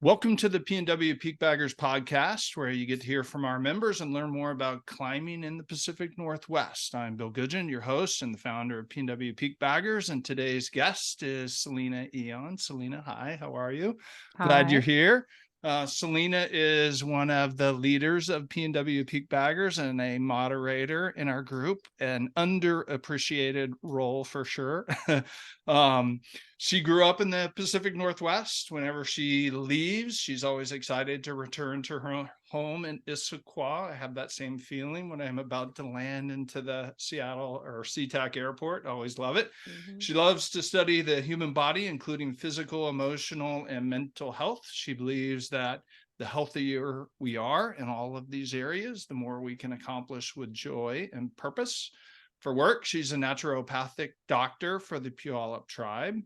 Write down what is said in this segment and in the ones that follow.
Welcome to the PNW PeakBaggers podcast, where you get to hear from our members and learn more about climbing in the Pacific Northwest. I'm Bill Goodgen, your host and the founder of PNW PeakBaggers, and today's guest is Selena Eon. Selena, hi, how are you? Glad you're Hi. here. Selena is one of the leaders of PNW PeakBaggers and a moderator in our group, an underappreciated role for sure. She grew up in the Pacific Northwest. Whenever she leaves, she's always excited to return to her home in Issaquah. I have that same feeling when I'm about to land into the Seattle or SeaTac airport. I always love it. She loves to study the human body, including physical, emotional, and mental health. She believes that the healthier we are in all of these areas, the more we can accomplish with joy and purpose. For work, she's a naturopathic doctor for the Puyallup Tribe.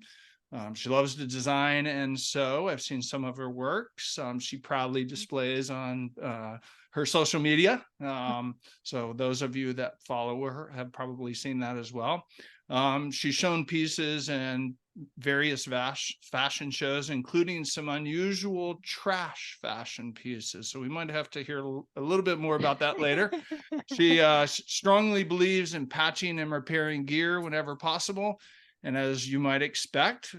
She loves to design and sew. I've seen some of her works. She proudly displays on her social media. So those of you that follow her have probably seen that as well. She's shown pieces in various fashion shows, including some unusual trash fashion pieces. So we might have to hear a little bit more about that later. She strongly believes in patching and repairing gear whenever possible. And as you might expect,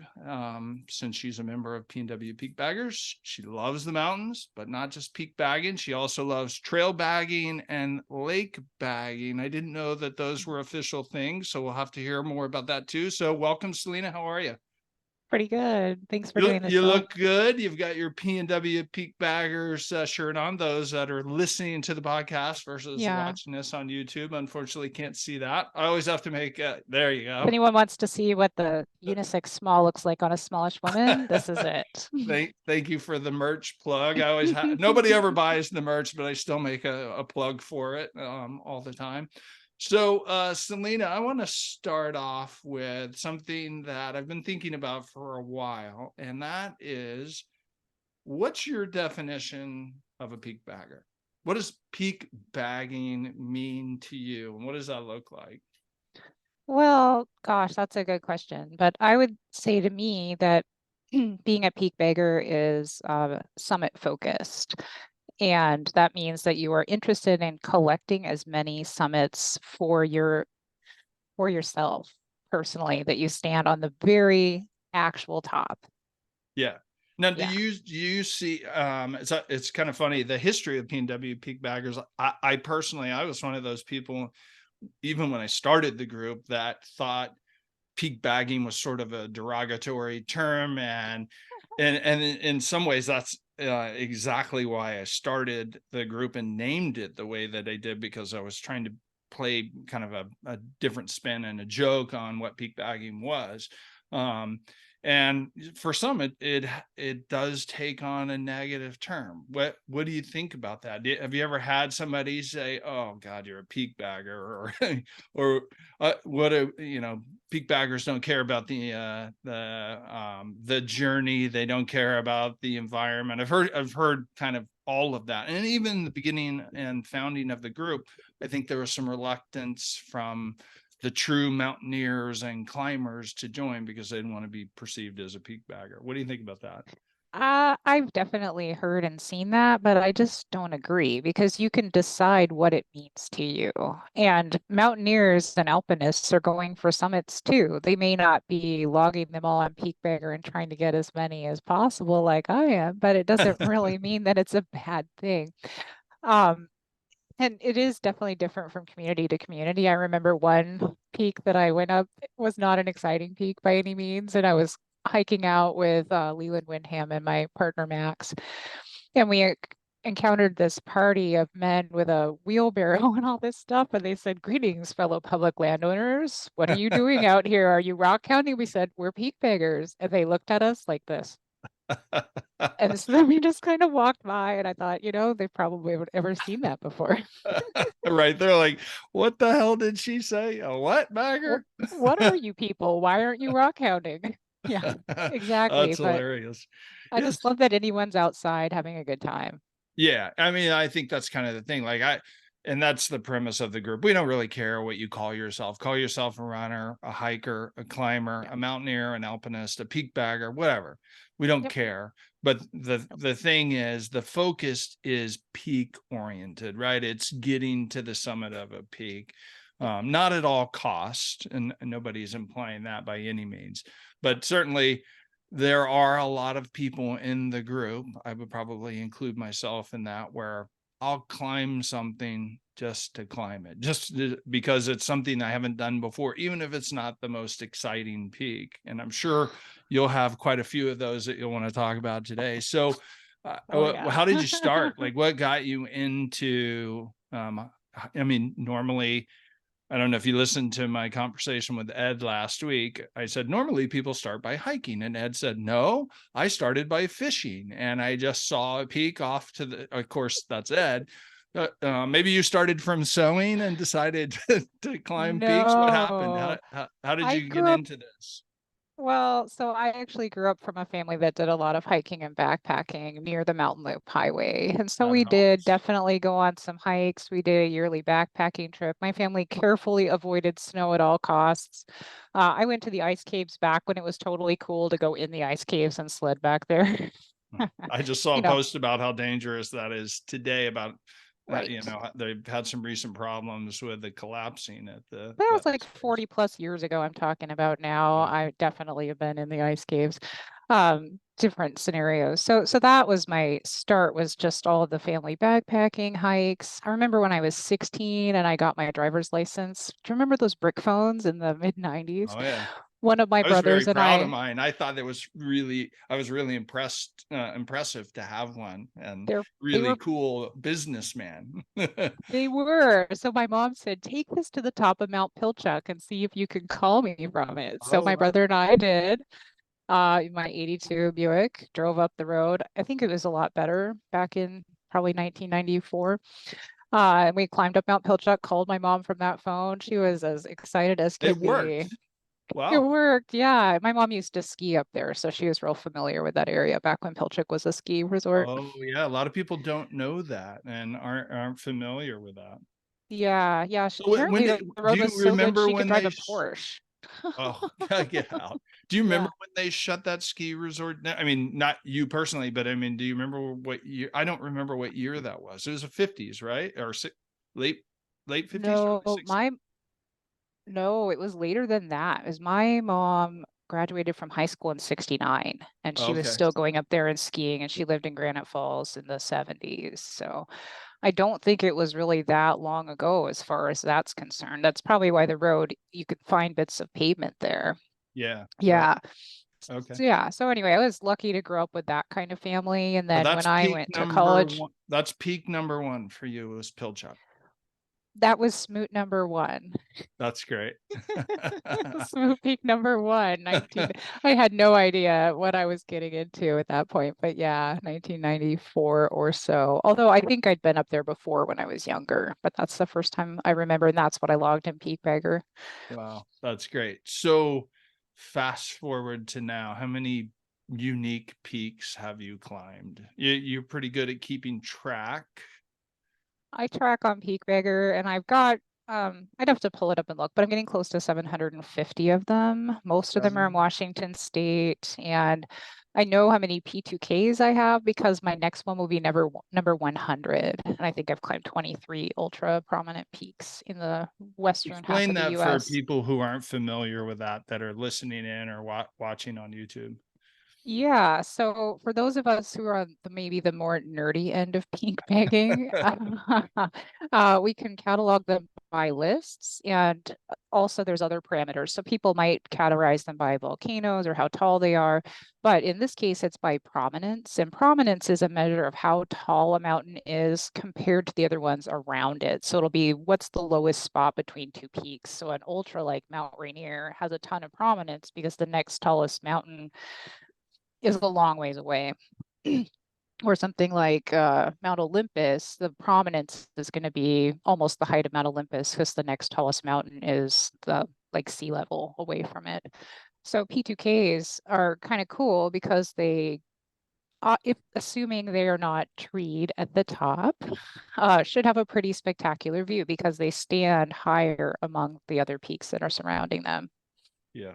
since she's a member of PNW Peak Baggers, she loves the mountains, but not just peak bagging. She also loves trail bagging and lake bagging. I didn't know that those were official things, so we'll have to hear more about that too. So welcome, Selena. How are you? Pretty good. Thanks for You, doing this, you Bill. look good. You've got your PNW Peak Baggers shirt on. Those that are listening to the podcast versus Yeah. watching this on YouTube, unfortunately, can't see that. I always have to make there you If go. anyone wants to see what the unisex small looks like on a smallish woman, this is it. Thank you for the merch plug. I always nobody ever buys the merch, but I still make a plug for it all the time. So, Selena, I want to start off with something that I've been thinking about for a while, and that is, what's your definition of a peak bagger? What does peak bagging mean to you, and what does that look like? Well, gosh, that's a good question. But I would say to me that being a peak bagger is summit focused. And that means that you are interested in collecting as many summits for yourself personally, that you stand on the very actual top. Yeah. Now, do Yeah. you see? It's kind of funny, the history of PNW Peak Baggers. I personally, I was one of those people, even when I started the group, that thought peak bagging was sort of a derogatory term, and in some ways that's exactly why I started the group and named it the way that I did, because I was trying to play kind of a different spin and a joke on what peak bagging was. And for some, it does take on a negative term. What do you think about that? Have you ever had somebody say, "Oh God, you're a peak bagger," or what a peak baggers don't care about the journey. They don't care about the environment. I've heard kind of all of that, and even the beginning and founding of the group, I think there was some reluctance from the true mountaineers and climbers to join because they didn't want to be perceived as a peak bagger. What do you think about that? I've definitely heard and seen that, but I just don't agree because you can decide what it means to you. And mountaineers and alpinists are going for summits too. They may not be logging them all on PeakBagger and trying to get as many as possible like I am, but it doesn't really mean that it's a bad thing. Um, and it is definitely different from community to community. I remember one peak that I went up was not an exciting peak by any means, and I was hiking out with Leland Windham and my partner Max, and we encountered this party of men with a wheelbarrow and all this stuff, and they said, "Greetings, fellow public landowners. What are you doing out here? Are you rock counting?" We said, "We're peak beggars," and they looked at us like this. And so then we just kind of walked by, and I thought, they probably haven't ever seen that before. Right. They're like, what the hell did she say? A what What, bagger? what are you people? Why aren't you rock hounding? Yeah, exactly. That's But hilarious. I Yes. just love that anyone's outside having a good time. Yeah. I mean, I think that's kind of the thing. Like And that's the premise of the group. We don't really care what you call yourself. Call yourself a runner, a hiker, a climber, Yeah. a mountaineer, an alpinist, a peak bagger, whatever. We don't Yep. care. But Nope. the thing is, the focus is peak oriented, right? It's getting to the summit of a peak, Yep. not at all cost, and nobody's implying that by any means, but certainly there are a lot of people in the group. I would probably include myself in that, where I'll climb something just to climb it, just because it's something I haven't done before, even if it's not the most exciting peak. And I'm sure you'll have quite a few of those that you'll want to talk about today. So, Oh yeah. how did you start? Like, what got you into? I mean, normally, I don't know if you listened to my conversation with Ed last week. I said, normally people start by hiking. And Ed said, no, I started by fishing. And I just saw a peak off to the, of course, that's Ed. Maybe you started from sewing and decided to climb peaks. What happened? No, How did I you get grew up into this? Well, so I actually grew up from a family that did a lot of hiking and backpacking near the Mountain Loop Highway. And so we did Nice. definitely go on some hikes. We did a yearly backpacking trip. My family carefully avoided snow at all costs. I went to the ice caves back when it was totally cool to go in the ice caves and sled back there. I just saw You a know, post about how dangerous that is today. About right. they've had some recent problems with the collapsing at That the was like ice caves. 40 plus years ago I'm talking about now. Yeah. I definitely have been in the ice caves. Different scenarios. So that was my start, was just all of the family backpacking hikes. I remember when I was 16 and I got my driver's license. Do you remember those brick phones in the mid 90s? Oh yeah. One of my I was very brothers and proud of I, mine. I thought I was really impressive to have one, and they're they really were cool businessman. they were. So my mom said, take this to the top of Mount Pilchuck and see if you can call me from it. So Oh, my wow. brother and I did. My 82 Buick drove up the road. I think it was a lot better back in probably 1994. And we climbed up Mount Pilchuck, called my mom from that phone. She was as excited as It could be. worked. It Wow. worked. Yeah. My mom used to ski up there, so she was real familiar with that area back when Pilchuck was a ski resort. Oh yeah, a lot of people don't know that and aren't familiar with that. Yeah. Yeah. So when Apparently did the do road was you so good remember she could when drive they a Porsche. oh, gotta get out. Do you remember Yeah. when they shut that ski resort? I mean, not you personally, but I mean, do you remember what year? I don't remember what year that was. It was the 50s, right? Or late late 50s, early No, 60s. my No, it was later than that. It was my mom graduated from high school in 69 and she was Okay. still going up there and skiing, and she lived in Granite Falls in the 70s. So I don't think it was really that long ago as far as that's concerned. That's probably why the road, you could find bits of pavement there. Yeah, right. Yeah. Okay. So yeah. So anyway, I was lucky to grow up with that kind of family. And So then when that's I peak went to number college, one. That's peak number one for you was Pilchuck. that was smoot number one. That's great. Smoot peak number one, 19. I had no idea what I was getting into at that point, but yeah, 1994 or so. Although I think I'd been up there before when I was younger, but that's the first time I remember, and that's what I logged in PeakBagger. Wow, that's great. So fast forward to now, how many unique peaks have you climbed? You're pretty good at keeping track. I track on PeakBagger and I've got I'd have to pull it up and look, but I'm getting close to 750 of them. Most of them are in Seven. Washington State, and I know how many P2Ks I have because my next one will be number 100. And I think I've climbed 23 ultra prominent peaks in the western half Explain of the that for US. people who aren't familiar with that are listening in or watching on YouTube. Yeah, so for those of us who are on maybe the more nerdy end of pink bagging, we can catalog them by lists, and also there's other parameters. So people might categorize them by volcanoes or how tall they are, but in this case, it's by prominence, and prominence is a measure of how tall a mountain is compared to the other ones around it. So it'll be what's the lowest spot between two peaks. So an ultra like Mount Rainier has a ton of prominence because the next tallest mountain is a long ways away. Or something like Mount Olympus, the prominence is going to be almost the height of Mount Olympus because the next tallest mountain is the like sea level away from it. So P2Ks are kind of cool because they if assuming they are not treed at the top, should have a pretty spectacular view because they stand higher among the other peaks that are surrounding them. Yeah.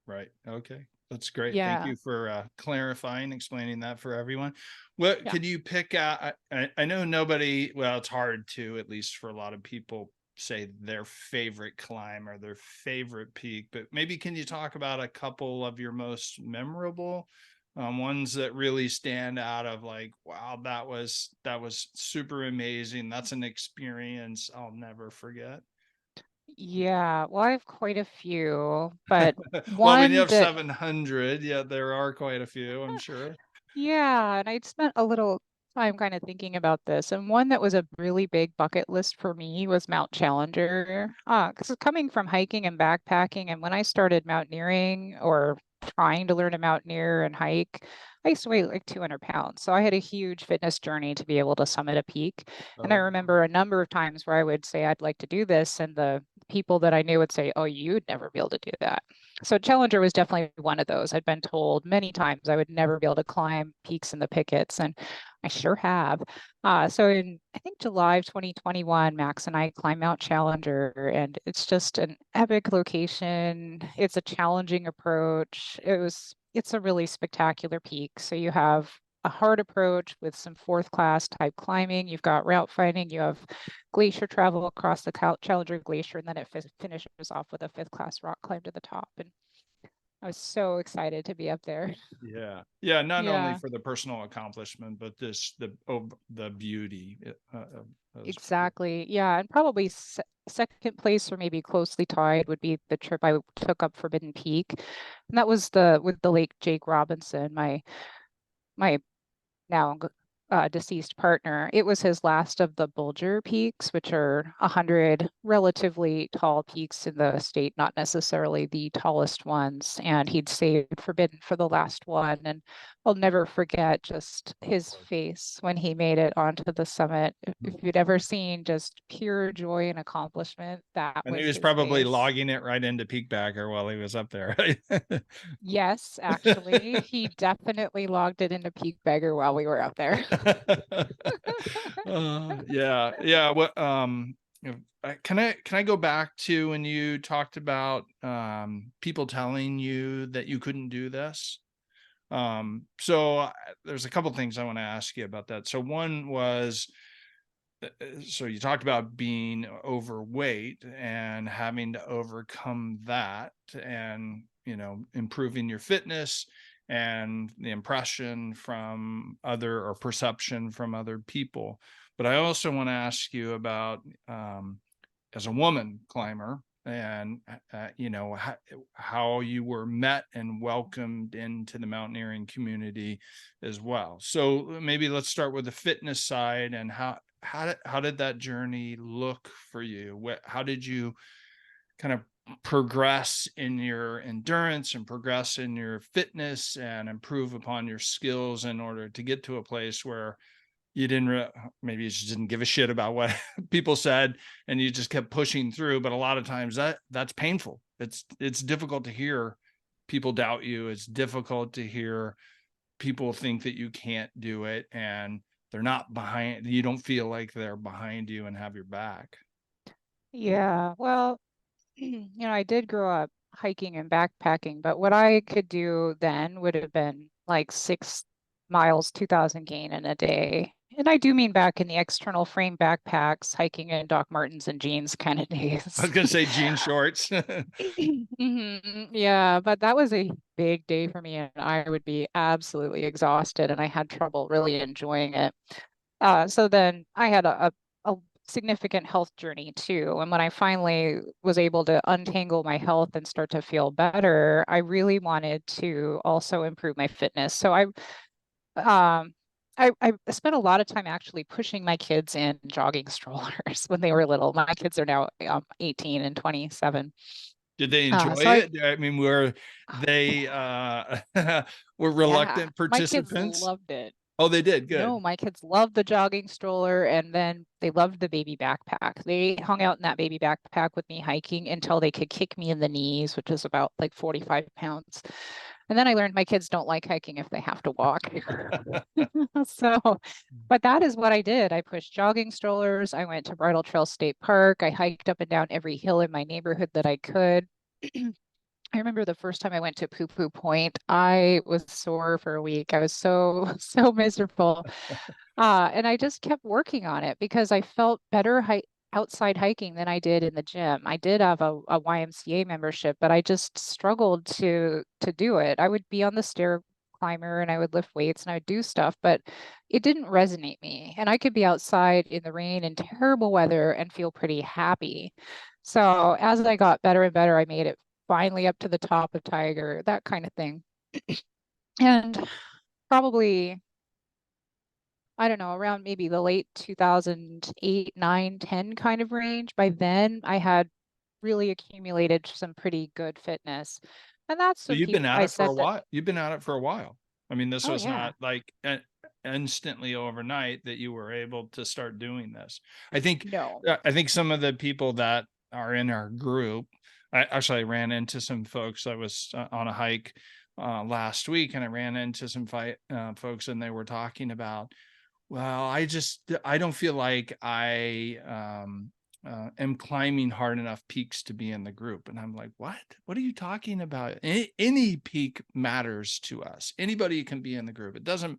Right. Okay. That's great. Thank Yeah. you for clarifying, explaining that for everyone. What Yeah. could you pick out? I know nobody, well, it's hard to, at least for a lot of people, say their favorite climb or their favorite peak, but maybe can you talk about a couple of your most memorable ones that really stand out of like, wow, that was super amazing. That's an experience I'll never forget. Yeah. Well, I have quite a few, but Well, when you one have that 700, yeah, there are quite a few, I'm sure. yeah, and I'd spent a little time kind of thinking about this. And one that was a really big bucket list for me was Mount Challenger. Because coming from hiking and backpacking, and when I started mountaineering or trying to learn to mountaineer and hike, I used to weigh like 200 pounds. So I had a huge fitness journey to be able to summit a peak. And I Oh, remember a number of times where I would say, I'd like to do this. And the people that I knew would say, oh, you'd never be able to do that. So Challenger was definitely one of those. I'd been told many times I would never be able to climb peaks in the Pickets, and I sure have. So in I think July of 2021, Max and I climbed Mount Challenger, and it's just an epic location. It's a challenging approach. It's a really spectacular peak. So you have a hard approach with some fourth class type climbing. You've got route finding. You have glacier travel across the Challenger Glacier, and then it finishes off with a fifth class rock climb to the top. And I was so excited to be up there. yeah. Yeah, not only Yeah, for the personal accomplishment, but the beauty. As well. exactly. Yeah, and probably second place or maybe closely tied would be the trip I took up Forbidden Peak. And that was the with the late Jake Robinson, my now deceased partner. It was his last of the Bulger peaks, which are 100 relatively tall peaks in the state, not necessarily the tallest ones. And he'd saved Forbidden for the last one. And I'll never forget just his face when he made it onto the summit. If you'd ever seen just pure joy and accomplishment, that And he was was his probably face. logging it right into Peakbagger while he was up there, right? Yes, actually, he definitely logged it into PeakBagger while we were out there. Yeah, yeah. What can I go back to when you talked about people telling you that you couldn't do this? So there's a couple things I want to ask you about that. So one was, so you talked about being overweight and having to overcome that, and improving your fitness and the impression from other, or perception from other people. But I also want to ask you about, as a woman climber, and how you were met and welcomed into the mountaineering community as well. So maybe let's start with the fitness side, and how did that journey look for you? How did you kind of progress in your endurance and progress in your fitness and improve upon your skills in order to get to a place where you maybe you just didn't give a shit about what people said, and you just kept pushing through? But a lot of times that's painful. It's difficult to hear people doubt you. It's difficult to hear people think that you can't do it, and they're not behind. You don't feel like they're behind you and have your back. Yeah, well, I did grow up hiking and backpacking, but what I could do then would have been like 6 miles, 2,000 gain in a day. And I do mean back in the external frame backpacks, hiking in Doc Martens and jeans kind of I days. was gonna say jean shorts. Yeah, but that was a big day for me, and I would be absolutely exhausted, and I had trouble really enjoying it. So then I had a significant health journey too. And when I finally was able to untangle my health and start to feel better, I really wanted to also improve my fitness. So um, I spent a lot of time actually pushing my kids in jogging strollers when they were little. My kids are now 18 and 27. Did they Uh, enjoy so I, it? I mean, were they were yeah, reluctant my kids participants? loved it. Oh, they did. Good. No, my kids loved the jogging stroller, and then they loved the baby backpack. They hung out in that baby backpack with me hiking until they could kick me in the knees, which is about like 45 pounds. And then I learned my kids don't like hiking if they have to walk. So, but that is what I did. I pushed jogging strollers. I went to Bridle Trail State Park. I hiked up and down every hill in my neighborhood that I could. I remember the first time I went to Poo Poo Point, I was sore for a week. I was so, so miserable. And I just kept working on it because I felt better outside hiking than I did in the gym. I did have a YMCA membership, but I just struggled to do it. I would be on the stair climber and I would lift weights and I would do stuff, but it didn't resonate me. And I could be outside in the rain in terrible weather and feel pretty happy. So as I got better and better, I made it finally up to the top of Tiger, that kind of thing. And probably I don't know, around maybe the late 2008, 9, 10 kind of range. By then, I had really accumulated some pretty good fitness. And that's So when you've been people, at I it for a said that, while. You've been at it for a while. I mean, this oh, was yeah. not like instantly overnight that you were able to start doing this. I think, No. I think some of the people that are in our group, I actually ran into some folks. I was on a hike last week, and I ran into some folks, and they were talking about, well, I don't feel like I am climbing hard enough peaks to be in the group. And I'm like, what? What are you talking about? Any peak matters to us. Anybody can be in the group. It doesn't,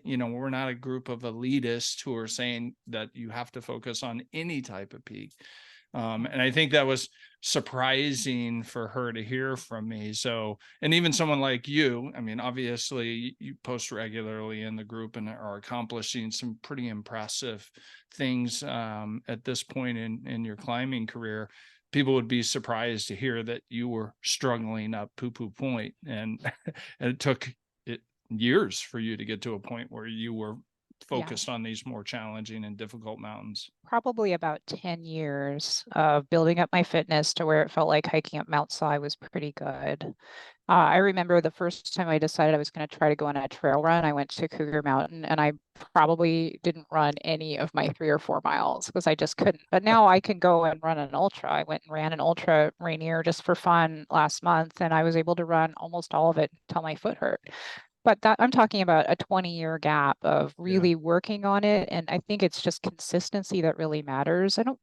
we're not a group of elitists who are saying that you have to focus on any type of peak. And I think that was surprising for her to hear from me. So, and even someone like you, I mean, obviously you post regularly in the group and are accomplishing some pretty impressive things at this point in your climbing career. People would be surprised to hear that you were struggling up Poo Poo Point, and, and it took years for you to get to a point where you were Yeah. focused on these more challenging and difficult mountains. Probably about 10 years of building up my fitness to where it felt like hiking up Mount Si was pretty good. I remember the first time I decided I was going to try to go on a trail run, I went to Cougar Mountain and I probably didn't run any of my 3 or 4 miles because I just couldn't. But now I can go and run an ultra. I went and ran an ultra Rainier just for fun last month, and I was able to run almost all of it until my foot hurt. But that I'm talking about a 20-year gap of Yeah. really working on it. And I think it's just consistency that really matters. I don't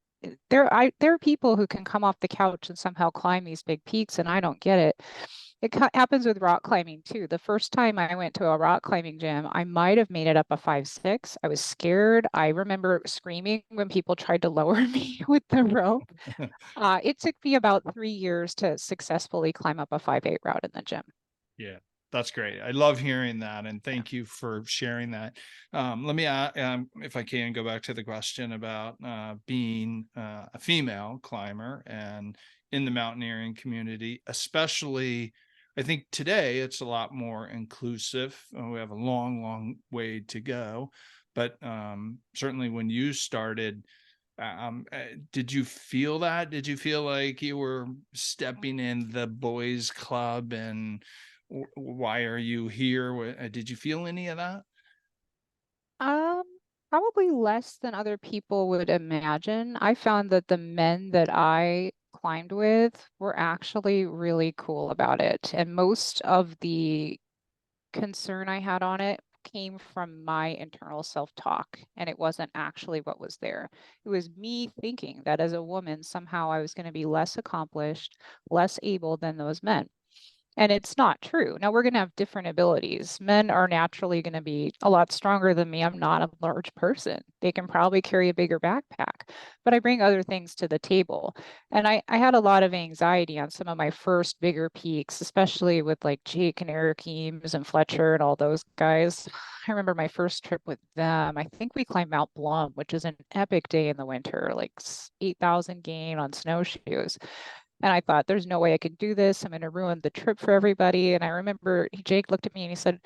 there are people who can come off the couch and somehow climb these big peaks, and I don't get it. It happens with rock climbing too. The first time I went to a rock climbing gym, I might have made it up a 5, 6. I was scared. I remember screaming when people tried to lower me with the rope. It took me about 3 years to successfully climb up a 5, 8 route in the gym. Yeah, that's great. I love hearing that, and thank you for sharing that. Let me, if I can, go back to the question about being a female climber and in the mountaineering community, especially. I think today it's a lot more inclusive. We have a long, long way to go, but certainly when you started, did you feel that? Did you feel like you were stepping in the boys' club and why are you here? Did you feel any of that? Um, Probably less than other people would imagine. I found that the men that I climbed with were actually really cool about it. And most of the concern I had on it came from my internal self-talk, and it wasn't actually what was there. It was me thinking that as a woman, somehow I was going to be less accomplished, less able than those men. And it's not true. Now we're going to have different abilities. Men are naturally going to be a lot stronger than me. I'm not a large person. They can probably carry a bigger backpack, but I bring other things to the table. And I had a lot of anxiety on some of my first bigger peaks, especially with like Jake and Eric Eames and Fletcher and all those guys. I remember my first trip with them. I think we climbed Mount Blum, which is an epic day in the winter, like 8,000 gain on snowshoes. And I thought, there's no way I could do this. I'm going to ruin the trip for everybody. And I remember Jake looked at me and he said,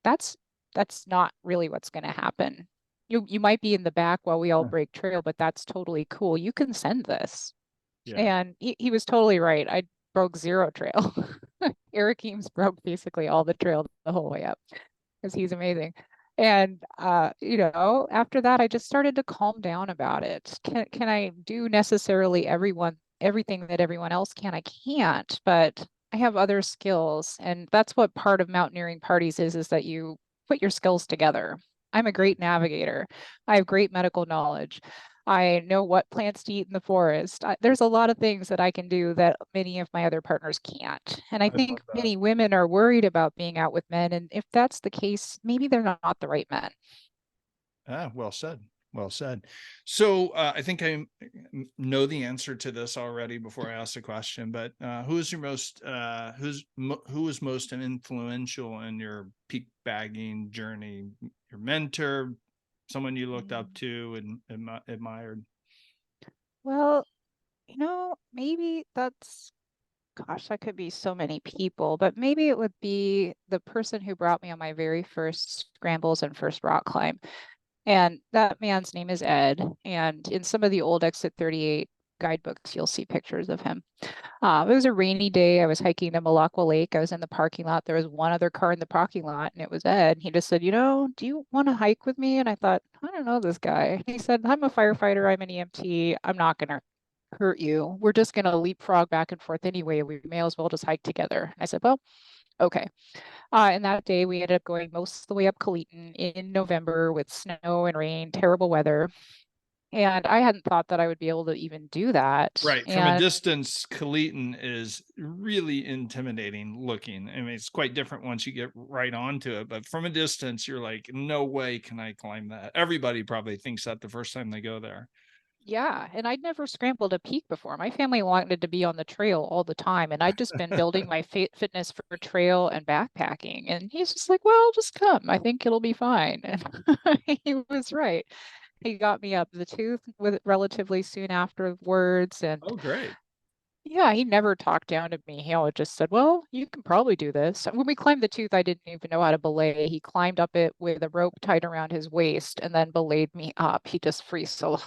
that's that's not really what's going to happen. You might be in the back while we all Huh. break trail, but that's totally cool. You can send this. Yeah. And he was totally right. I broke zero trail. Eric Eames broke basically all the trail the whole way up because he's amazing. And after that, I just started to calm down about it. Can I do necessarily everything that everyone else can? I can't, but I have other skills, and that's what part of mountaineering parties is that you put your skills together. I'm a great navigator. I have great medical knowledge. I know what plants to eat in the forest. There's a lot of things that I can do that many of my other partners can't. And I I love think that. many women are worried about being out with men. And if that's the case, maybe they're not the right men. Ah, well said. Well said. So I think know the answer to this already before I ask the question, but who is your most who was most influential in your peak bagging journey? Your mentor, someone you looked up Mm. to and admired? Well, maybe gosh, that could be so many people, but maybe it would be the person who brought me on my very first scrambles and first rock climb. And that man's name is Ed. And in some of the old Exit 38 guidebooks, you'll see pictures of him. It was a rainy day. I was hiking to Malacca Lake. I was in the parking lot. There was one other car in the parking lot, and it was Ed. He just said, do you want to hike with me? And I thought, I don't know this guy. He said, I'm a firefighter. I'm an EMT. I'm not going to hurt you. We're just going to leapfrog back and forth anyway. We may as well just hike together. I said, well, okay. And that day we ended up going most of the way up Caleton in November with snow and rain, terrible weather. And I hadn't thought that I would be able to even do that. Right. From a And distance, Caleton is really intimidating looking. I mean, it's quite different once you get right onto it, but from a distance, you're like, no way can I climb that. Everybody probably thinks that the first time they go there. yeah, and I'd never scrambled a peak before. My family wanted to be on the trail all the time, and I'd just been building my fitness for trail and backpacking. And he's just like, well, just come. I think it'll be fine. And he was right. He got me up the tooth with relatively soon afterwards. And Oh, great. yeah, he never talked down to me. He always just said, well, you can probably do this. When we climbed the tooth, I didn't even know how to belay. He climbed up it with a rope tied around his waist and then belayed me up. He just free soloed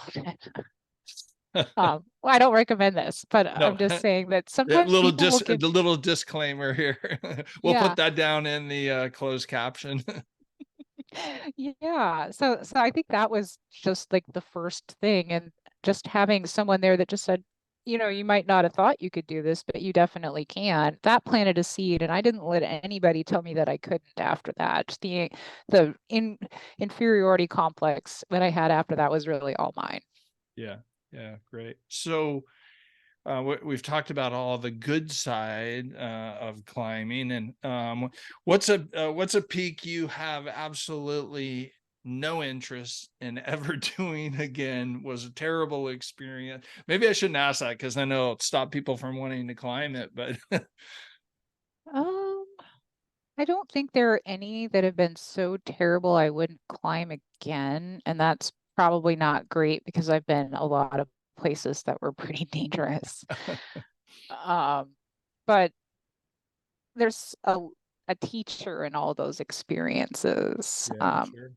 it. Well, I don't recommend this, but No, I'm just saying that that sometimes people will the give, little disclaimer here. We'll yeah, put that down in the closed caption. yeah. So I think that was just like the first thing, and just having someone there that just said, you might not have thought you could do this, but you definitely can. That planted a seed, and I didn't let anybody tell me that I couldn't after that. The inferiority complex that I had after that was really all mine. Yeah. Yeah. Great. So we've talked about all the good side of climbing, and what's a peak you have absolutely no interest in ever doing again? Was a terrible experience. Maybe I shouldn't ask that because I know it'll stop people from wanting to climb it, but Um, I don't think there are any that have been so terrible I wouldn't climb again, and that's probably not great because I've been a lot of places that were pretty dangerous. Um, but there's a teacher in all those experiences. yeah, I'm sure.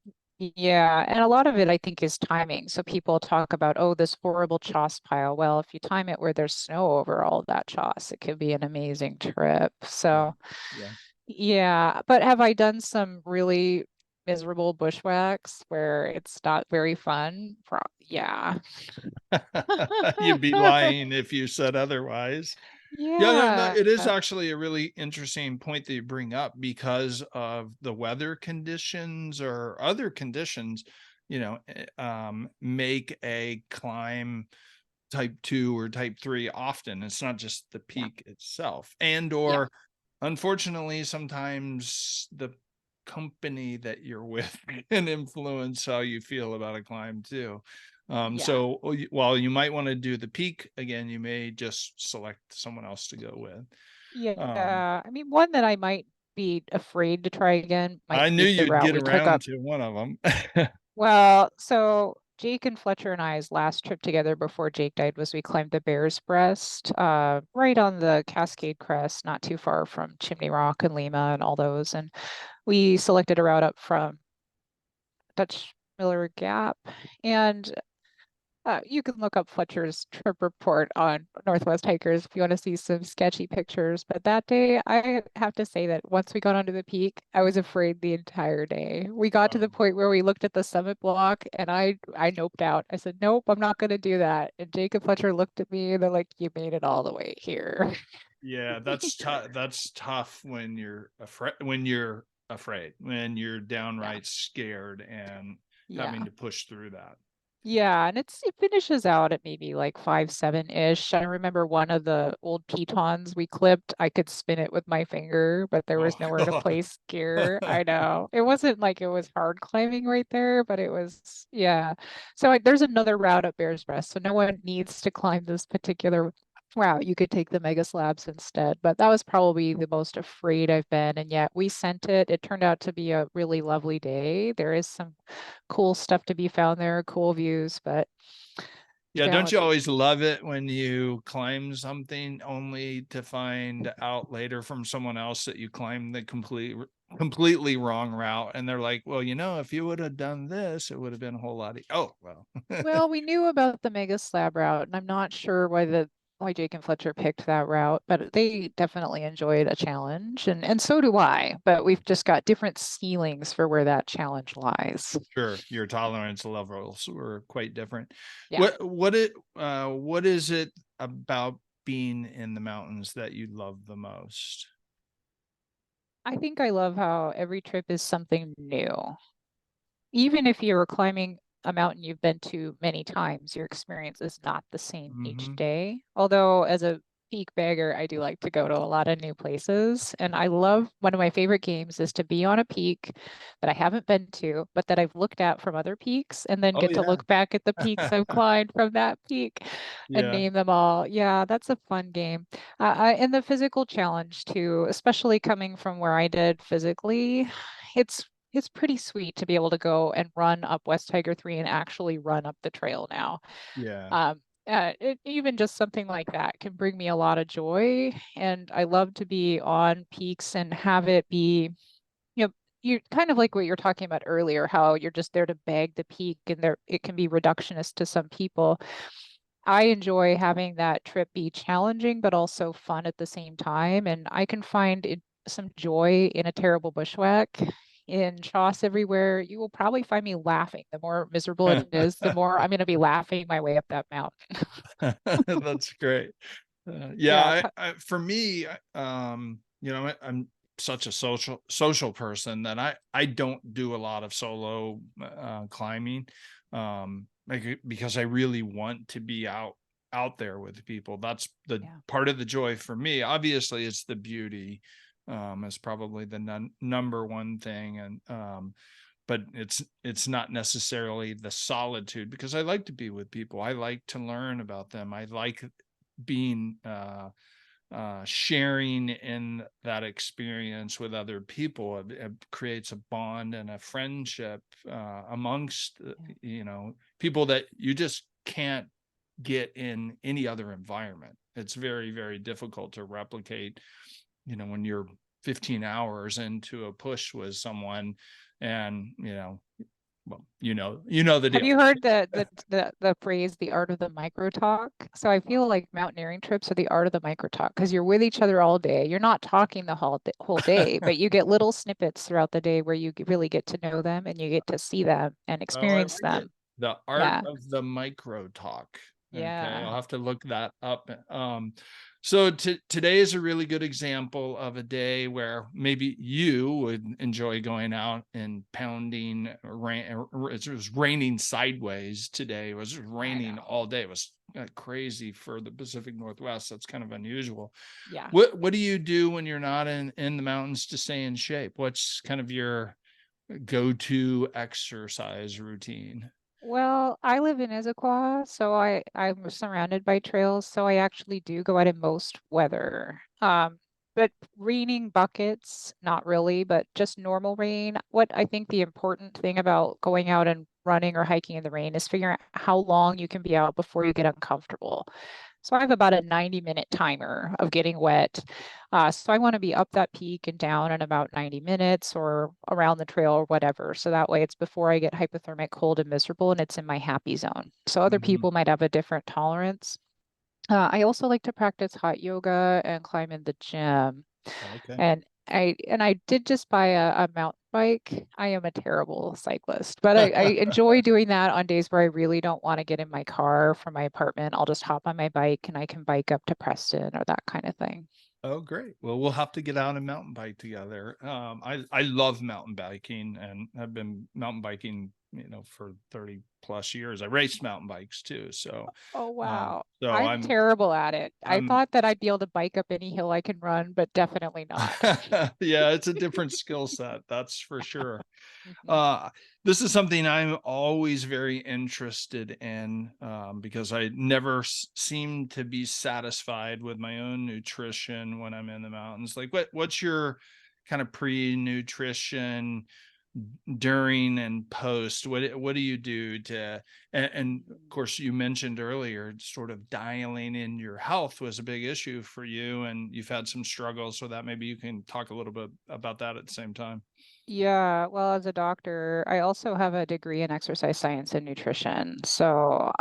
Yeah, and a lot of it I think is timing. So people talk about, oh, this horrible choss pile. Well, if you time it where there's snow over all that choss, it could be an amazing trip. Yeah. So Yeah. yeah, but have I done some really miserable bushwhacks where it's not very fun? Yeah. You'd be lying if you said otherwise. Yeah, no, no, Yeah. it is actually a really interesting point that you bring up because of the weather conditions or other conditions, make a climb type 2 or type 3 often. It's not just the Yeah. peak itself. And Yeah. or unfortunately, sometimes the company that you're with can influence how you feel about a climb too. Yeah. So while you might want to do the peak again, you may just select someone else to go with. Um, Yeah. I mean, one that I might be afraid to try again might I knew be the you'd route get we took around up. to one of them. Well, so Jake and Fletcher and I's last trip together before Jake died was we climbed the Bear's Breast, right on the Cascade Crest, not too far from Chimney Rock and Lima and all those. And we selected a route up from Dutch Miller Gap. And you can look up Fletcher's trip report on Northwest Hikers if you want to see some sketchy pictures. But that day, I have to say that once we got onto the peak, I was afraid the entire day. We got to the point where we looked at the summit block and I noped out. I said, nope, I'm not going to do that. And Jacob Fletcher looked at me and they're like, you made it all the way here. Yeah, that's tough. That's tough when you're afraid, when you're Yeah. downright scared and having Yeah. to push through that. Yeah, and it finishes out at maybe like 5, 7-ish. I remember one of the old pitons we clipped. I could spin it with my finger, but there Oh was nowhere to God. place gear. I know. It wasn't like it was hard climbing right there, but it was, yeah. So there's another route at Bear's Breast, so no one needs to climb this particular route. You could take the mega slabs instead, but that was probably the most afraid I've been. And yet we sent it. It turned out to be a really lovely day. There is some cool stuff to be found there, cool views, but Yeah, don't you challenging. always love it when you climb something only to find out later from someone else that you climbed the completely wrong route, and they're like, well, if you would have done this, it would have been a whole lot of, oh well. Well, we knew about the mega slab route, and I'm not sure why Jake and Fletcher picked that route, but they definitely enjoyed a challenge, and so do I. But we've just got different ceilings for where that challenge lies. Sure, your tolerance levels were quite different. Yeah. What is it about being in the mountains that you love the most? I think I love how every trip is something new. Even if you're climbing a mountain you've been to many times, your experience is not the same each Hmm. day. Although, as a peak bagger, I do like to go to a lot of new places. And I love one of my favorite games is to be on a peak that I haven't been to, but that I've looked at from other peaks and then Oh get to yeah. look back at the peaks I've climbed from that peak and Yeah. name them all. Yeah, that's a fun game. And the physical challenge too, especially coming from where I did physically, it's pretty sweet to be able to go and run up West Tiger 3 and actually run up the trail now. Yeah. Even just something like that can bring me a lot of joy. And I love to be on peaks and have it be, you know, you kind of like what you're talking about earlier, how you're just there to bag the peak and there it can be reductionist to some people. I enjoy having that trip be challenging, but also fun at the same time. And I can find some joy in a terrible bushwhack, in choss everywhere. You will probably find me laughing. The more miserable it is, the more I'm going to be laughing my way up that mountain. That's great. Yeah. Yeah, for me, I'm such a social person that I don't do a lot of solo climbing, because I really want to be out there with people. That's the Yeah. part of the joy for me. Obviously, it's the beauty, is probably the number one thing, and but it's not necessarily the solitude, because I like to be with people. I like to learn about them. I like being sharing in that experience with other people. It creates a bond and a friendship amongst Yeah. people that you just can't get in any other environment. It's very, very difficult to replicate, when you're 15 hours into a push with someone, and well, the Have deal. you heard the phrase the art of the micro talk? So I feel like mountaineering trips are the art of the micro talk because you're with each other all day. You're not talking the whole day, but you get little snippets throughout the day where you really get to know them and you get to see them and Oh, I experience like it. them. The art Yeah. of the micro talk. Okay, Yeah. I'll have to look that up. So today is a really good example of a day where maybe you would enjoy going out and pounding rain. It was raining sideways today. It was I raining know. all day. It was crazy for the Pacific Northwest. That's kind of unusual. Yeah. What do you do when you're not in the mountains to stay in shape? What's kind of your go-to exercise routine? Well, I live in Issaquah, so I'm surrounded by trails, so I actually do go out in most weather. But raining buckets, not really, but just normal rain. What I think the important thing about going out and running or hiking in the rain is figuring out how long you can be out before you get uncomfortable. So I have about a 90-minute timer of getting wet. So I want to be up that peak and down in about 90 minutes or around the trail or whatever. So that way it's before I get hypothermic cold and miserable and it's in my happy zone. So other Mhm. people might have a different tolerance. I also like to practice hot yoga and climb in the gym. Okay. And I did just buy a mountain bike. I am a terrible cyclist, but I enjoy doing that on days where I really don't want to get in my car from my apartment. I'll just hop on my bike and I can bike up to Preston or that kind of thing. Oh, great. Well, we'll have to get out and mountain bike together. I love mountain biking and I've been mountain biking, for 30 plus years. I raced mountain bikes too. Oh, Um, wow. so I'm I'm, terrible at it. I I'm, thought that I'd be able to bike up any hill I can run, but definitely not. yeah, it's a different skill set. That's for sure. Mhm. Uh, this is something I'm always very interested in, because I never seem to be satisfied with my own nutrition when I'm in the mountains. Like, what's your kind of pre-nutrition during and post? What do you do to? And of course, you mentioned earlier, sort of dialing in your health was a big issue for you, and you've had some struggles. So that maybe you can talk a little bit about that at the same time. Yeah, well, as a doctor, I also have a degree in exercise science and nutrition. So,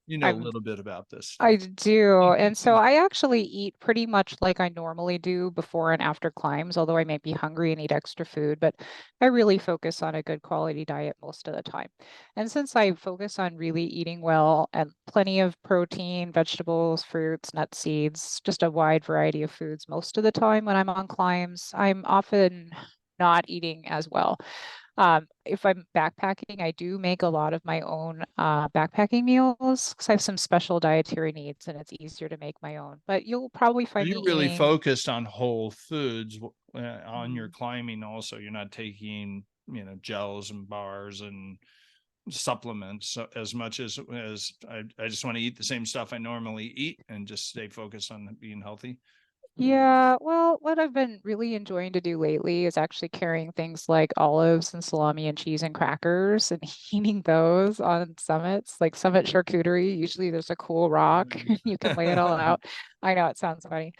You know a I've little bit about this I stuff. do. And so I actually eat pretty much like I normally do before and after climbs, although I may be hungry and eat extra food, but I really focus on a good quality diet most of the time. And since I focus on really eating well and plenty of protein, vegetables, fruits, nuts, seeds, just a wide variety of foods most of the time when I'm on climbs, I'm often not eating as well. If I'm backpacking, I do make a lot of my own backpacking meals because I have some special dietary needs and it's easier to make my own. But you'll probably So find me you're really eating. focused on whole foods on your Mm, climbing also. You're not taking, gels and bars and supplements as much as I just want to eat the same stuff I normally eat and just stay focused on being healthy. Yeah, well, what I've been really enjoying to do lately is actually carrying things like olives and salami and cheese and crackers and eating those on summits, like summit charcuterie. Usually there's a cool rock you can lay it all out. I know it sounds funny.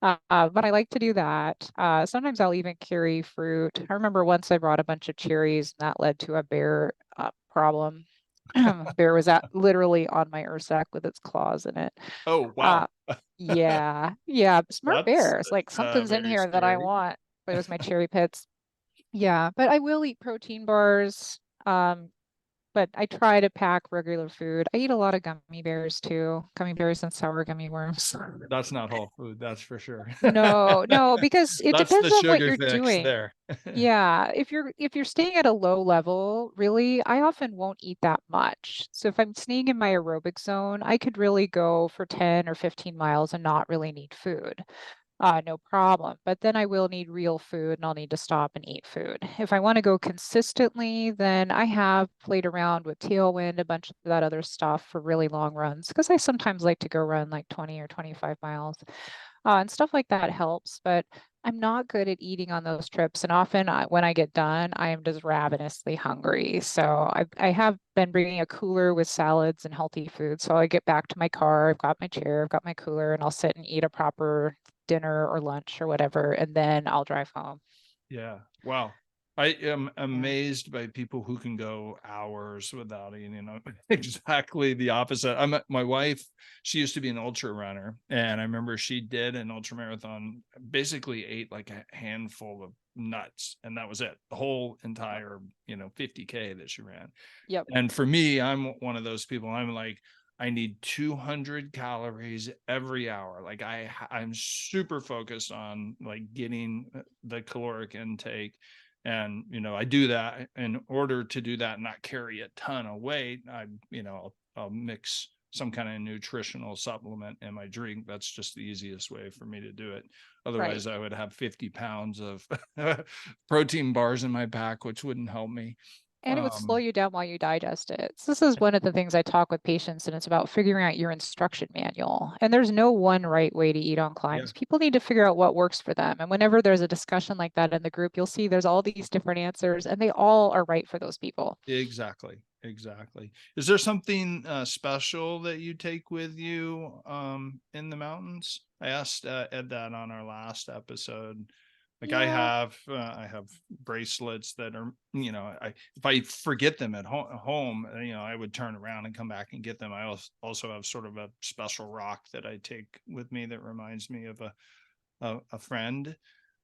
But I like to do that. Sometimes I'll even carry fruit. I remember once I brought a bunch of cherries and that led to a bear problem. Bear was at literally on my Ursack with its claws in it. Oh, Uh, wow. yeah, yeah, smart That's bears. Like something's in very here that I scary. want. It was my cherry pits. Yeah, but I will eat protein bars. But I try to pack regular food. I eat a lot of gummy bears too. Gummy bears and sour gummy worms. That's not whole food, that's for sure. No, no, because it That's the depends on what sugar you're fix doing. there. Yeah, if you're staying at a low level, really, I often won't eat that much. So if I'm staying in my aerobic zone, I could really go for 10 or 15 miles and not really need food. No problem. But then I will need real food and I'll need to stop and eat food. If I want to go consistently, then I have played around with Tailwind, a bunch of that other stuff for really long runs because I sometimes like to go run like 20 or 25 miles. And stuff like that helps, but I'm not good at eating on those trips. And often when I get done, I am just ravenously hungry. So I have been bringing a cooler with salads and healthy food. So I get back to my car, I've got my chair, I've got my cooler, and I'll sit and eat a proper dinner or lunch or whatever, and then I'll drive home. Yeah. Wow. I am Yeah. amazed by people who can go hours without eating. Exactly the opposite. My wife, she used to be an ultra runner, and I remember she did an ultra marathon, basically ate like a handful of nuts, and that was it. The whole entire, 50K that she ran. Yep. And for me, I'm one of those people. I'm like, I need 200 calories every hour. Like I'm super focused on like getting the caloric intake. And, I do that in order to do that and not carry a ton of weight. I'll mix some kind of nutritional supplement in my drink. That's just the easiest way for me to do it. Right. Otherwise, I would have 50 pounds of protein bars in my pack, which wouldn't help me. And it would slow Um, you down while you digest it. So this is one of the things I talk with patients, and it's about figuring out your instruction manual. And there's no one right way to eat on yeah. climbs. People need to figure out what works for them. And whenever there's a discussion like that in the group, you'll see there's all these different answers, and they all are right for those people. Exactly. Exactly. Is there something special that you take with you in the mountains? I asked Ed that on our last episode. Like Yeah. I have bracelets that are, I if I forget them at home, I would turn around and come back and get them. I also have sort of a special rock that I take with me that reminds me of a friend.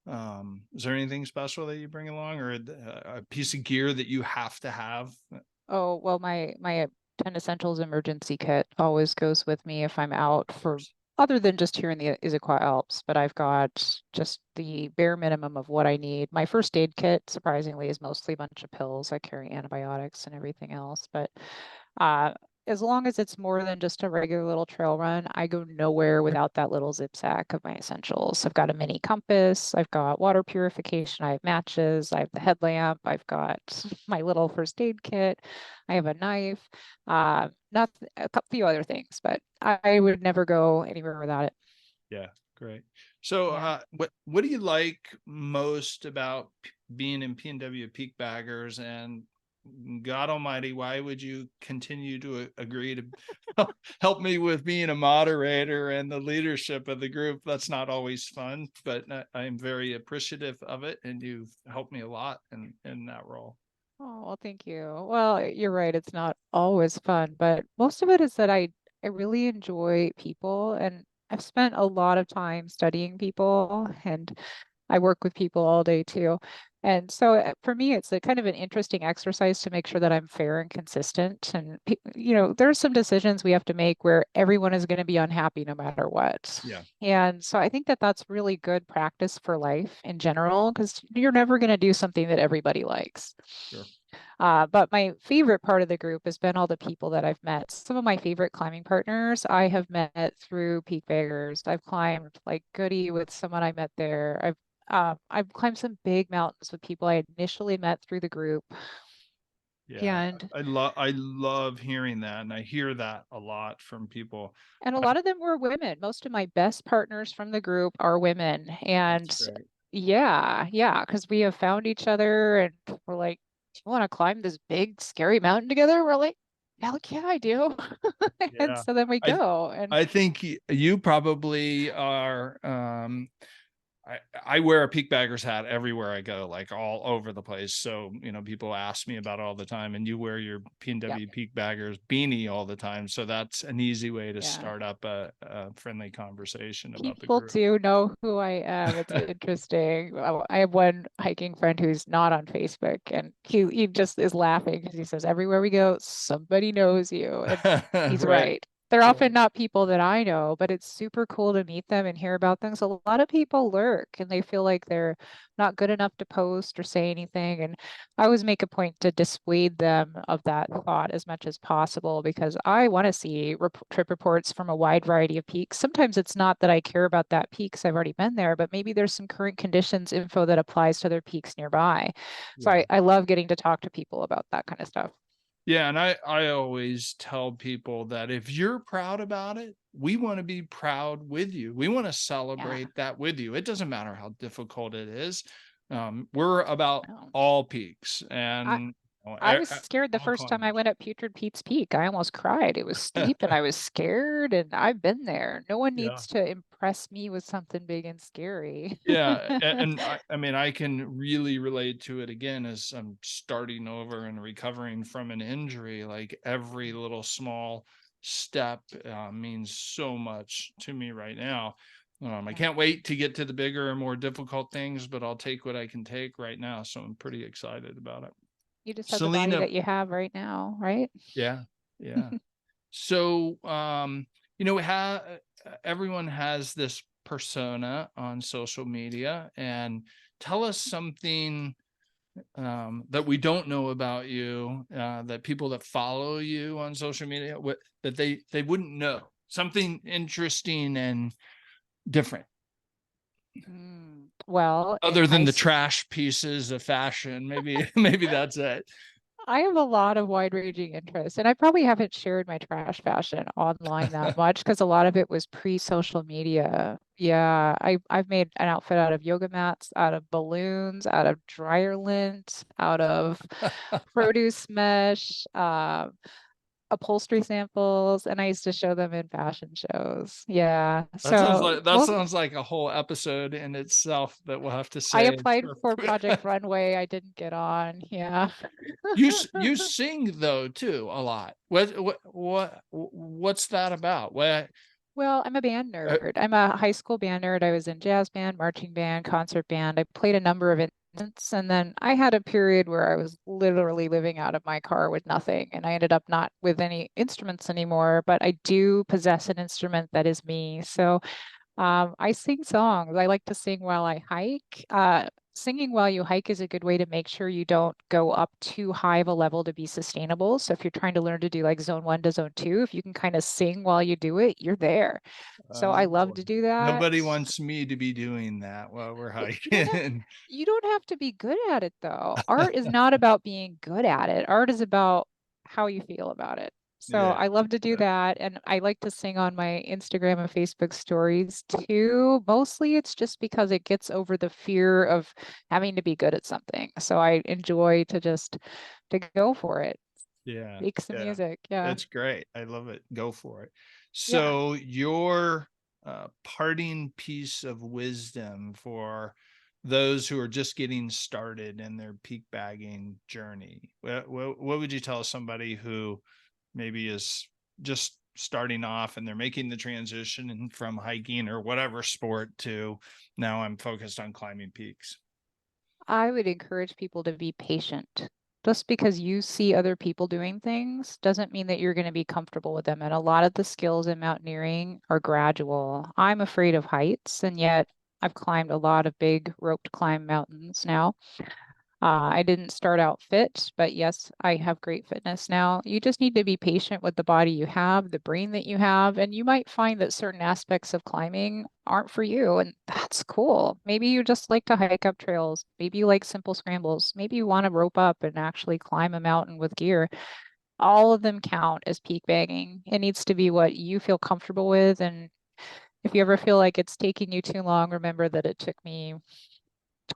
Is there anything special that you bring along, or a piece of gear that you have to have? Oh, well, my 10 Essentials emergency kit always goes with me if I'm out for other than just here in the Issaquah Alps, but I've got just the bare minimum of what I need. My first aid kit, surprisingly, is mostly a bunch of pills. I carry antibiotics and everything else, but uh, as long as it's more than just a regular little trail run, I go nowhere without that little zip sack of my essentials. I've got a mini compass, I've got water purification, I have matches, I have the headlamp, I've got my little first aid kit, I have a knife, not a couple few other things, but I would never go anywhere without it. Yeah, great. So, Yeah. what do you like most about being in PNW Peak Baggers? And God Almighty, why would you continue to agree to help me with being a moderator and the leadership of the group? That's not always fun, but I'm very appreciative of it, and you've helped me a lot in that role. Oh, well, thank you. Well, you're right. It's not always fun, but most of it is that I really enjoy people, and I've spent a lot of time studying people, and I work with people all day too. And so for me, it's a kind of an interesting exercise to make sure that I'm fair and consistent. And, there's some decisions we have to make where everyone is going to be unhappy no matter what. Yeah, And so I think that that's really good practice for life in general, because you're never going to do something that everybody likes. sure. But my favorite part of the group has been all the people that I've met. Some of my favorite climbing partners I have met through PeakBaggers. I've climbed like Goody with someone I met there. I've climbed some big mountains with people I initially met through the group. Yeah, And I love hearing that, and I hear that a lot from people. a lot of them were women. Most of my best partners from the group are women. That's And great. yeah, because we have found each other and we're like, do you want to climb this big, scary mountain together? We're like, heck yeah, I do. And Yeah, so then we I go. And I think you probably are. I wear a Peak Baggers hat everywhere I go, like all over the place. So, people ask me about it all the time, and you wear your yeah, PNW Peak Baggers beanie all the time. So that's an easy way to yeah. start up a friendly conversation about the People group. do know who I am. It's interesting. I have one hiking friend who's not on Facebook, and he just is laughing because he says, everywhere we go, somebody knows you. And he's Right. right. They're often Right. not people that I know, but it's super cool to meet them and hear about them. So a lot of people lurk and they feel like they're not good enough to post or say anything. And I always make a point to dissuade them of that thought as much as possible because I want to see trip reports from a wide variety of peaks. Sometimes it's not that I care about that peak because I've already been there, but maybe there's some current conditions info that applies to other peaks nearby. So Yeah. I love getting to talk to people about that kind of stuff. Yeah, and I always tell people that if you're proud about it, we want to be proud with you. We want to Yeah. celebrate that with you. It doesn't matter how difficult it is. We're about No. all peaks I and I was scared the all first time I climbers. went up Putrid Pete's Peak. I almost cried. It was steep and I was scared, and I've been there. No one Yeah. needs to impress me with something big and scary. Yeah, and I mean, I can really relate to it again as I'm starting over and recovering from an injury. Like every little small step means so much to me right now. I Yeah. can't wait to get to the bigger and more difficult things, but I'll take what I can take right now. So I'm pretty excited about it. You just have the body Selena, that you have right now, right? yeah, yeah. So, everyone has this persona on social media, and tell us something that we don't know about you, that people that follow you on social media, that they wouldn't know. Something interesting and different, Well, other than the trash pieces of fashion. Maybe maybe that's it. I have a lot of wide-ranging interests, and I probably haven't shared my trash fashion online that much because a lot of it was pre-social media. Yeah, I've made an outfit out of yoga mats, out of balloons, out of dryer lint, out of produce mesh, upholstery samples, and I used to show them in fashion shows. Yeah, so That most sounds like a whole episode in itself that we'll have to I say. applied for Project Runway. I didn't get on. Yeah. You sing though too a lot. What's that about? Well, I'm a band Uh, nerd. I'm a high school band nerd. I was in jazz band, marching band, concert band. I played a number of And then I had a period where I was literally living out of my car with nothing, and I ended up not with any instruments anymore, but I do possess an instrument that is me. So I sing songs. I like to sing while I hike. Singing while you hike is a good way to make sure you don't go up too high of a level to be sustainable. So if you're trying to learn to do like zone 1 to zone 2, if you can kind of sing while you do it, you're there. So I love boy. to do that. Nobody wants me to be doing that while we're You don't have hiking. you don't have to be good at it though. Art is not about being good at it. Art is about how you feel about it. So Yeah. I love to do that. And I like to sing on my Instagram and Facebook stories too. Mostly it's just because it gets over the fear of having to be good at something. So I enjoy to go for it. Yeah. Make some Yeah. music. Yeah. That's great. I love it. Go for it. Yeah. So your parting piece of wisdom for those who are just getting started in their peak bagging journey, what would you tell somebody who maybe is just starting off and they're making the transition from hiking or whatever sport to now I'm focused on climbing peaks? I would encourage people to be patient. Just because you see other people doing things doesn't mean that you're going to be comfortable with them. And a lot of the skills in mountaineering are gradual. I'm afraid of heights, and yet I've climbed a lot of big roped climb mountains now. I didn't start out fit, but yes, I have great fitness now. You just need to be patient with the body you have, the brain that you have, and you might find that certain aspects of climbing aren't for you, and that's cool. Maybe you just like to hike up trails. Maybe you like simple scrambles. Maybe you want to rope up and actually climb a mountain with gear. All of them count as peak bagging. It needs to be what you feel comfortable with, and if you ever feel like it's taking you too long, remember that it took me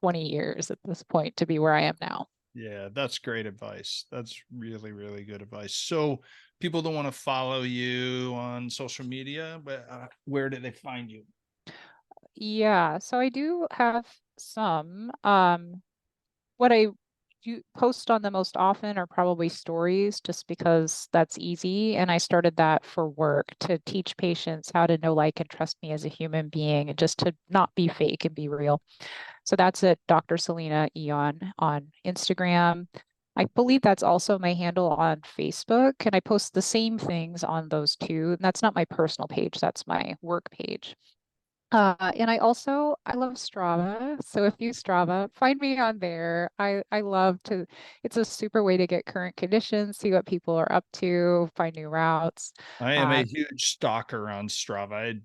20 years at this point to be where I am now. Yeah, that's great advice. That's really, really good advice. So people don't want to follow you on social media, but where do they find you? Yeah, so I do have some. What I do post on the most often are probably stories, just because that's easy. And I started that for work to teach patients how to know, like, and trust me as a human being, and just to not be fake and be real. So that's at Dr. Selena Eon on Instagram. I believe that's also my handle on Facebook, and I post the same things on those two. And that's not my personal page, that's my work page. And I love Strava. So if you Strava, find me on there. I love to, it's a super way to get current conditions, see what people are up to, find new routes. I am a Um, huge stalker on Strava.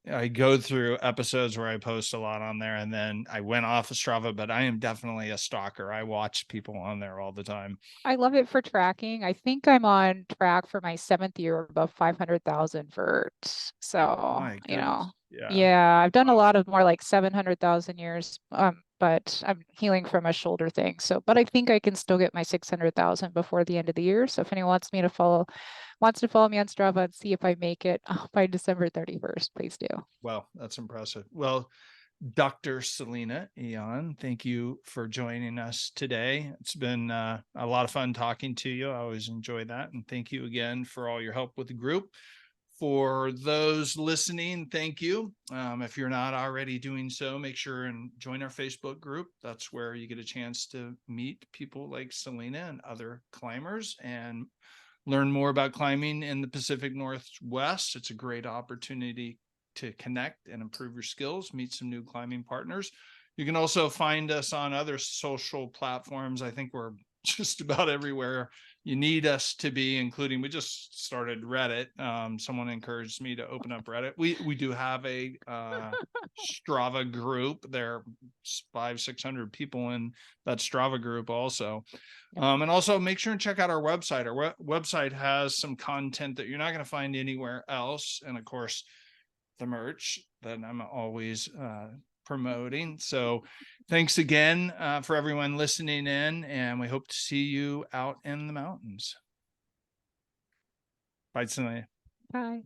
I go through episodes where I post a lot on there and then I went off of Strava, but I am definitely a stalker. I watch people on there all the time. I love it for tracking. I think I'm on track for my seventh year above 500,000 vert. So, My goodness. Yeah. yeah, I've done a Wow. lot of more like 700,000 years, but I'm healing from a shoulder thing. So, but I think I can still get my 600,000 before the end of the year. So if anyone wants to follow me on Strava and see if I make it by December 31st, please do. Well, that's impressive. Well, Dr. Selena Eon, thank you for joining us today. It's been a lot of fun talking to you. I always enjoy that. And thank you again for all your help with the group. For those listening, thank you. If you're not already doing so, make sure and join our Facebook group. That's where you get a chance to meet people like Selena and other climbers and learn more about climbing in the Pacific Northwest. It's a great opportunity to connect and improve your skills, meet some new climbing partners. You can also find us on other social platforms. I think we're just about everywhere you need us to be, including we just started Reddit. Someone encouraged me to open up Reddit. We do have a Strava group. There are 500-600 people in that Strava group also. Yep. And also make sure and check out our website. Our website has some content that you're not going to find anywhere else. And of course, the merch that I'm always promoting. So thanks again for everyone listening in, and we hope to see you out in the mountains. Bye, Selena. Bye.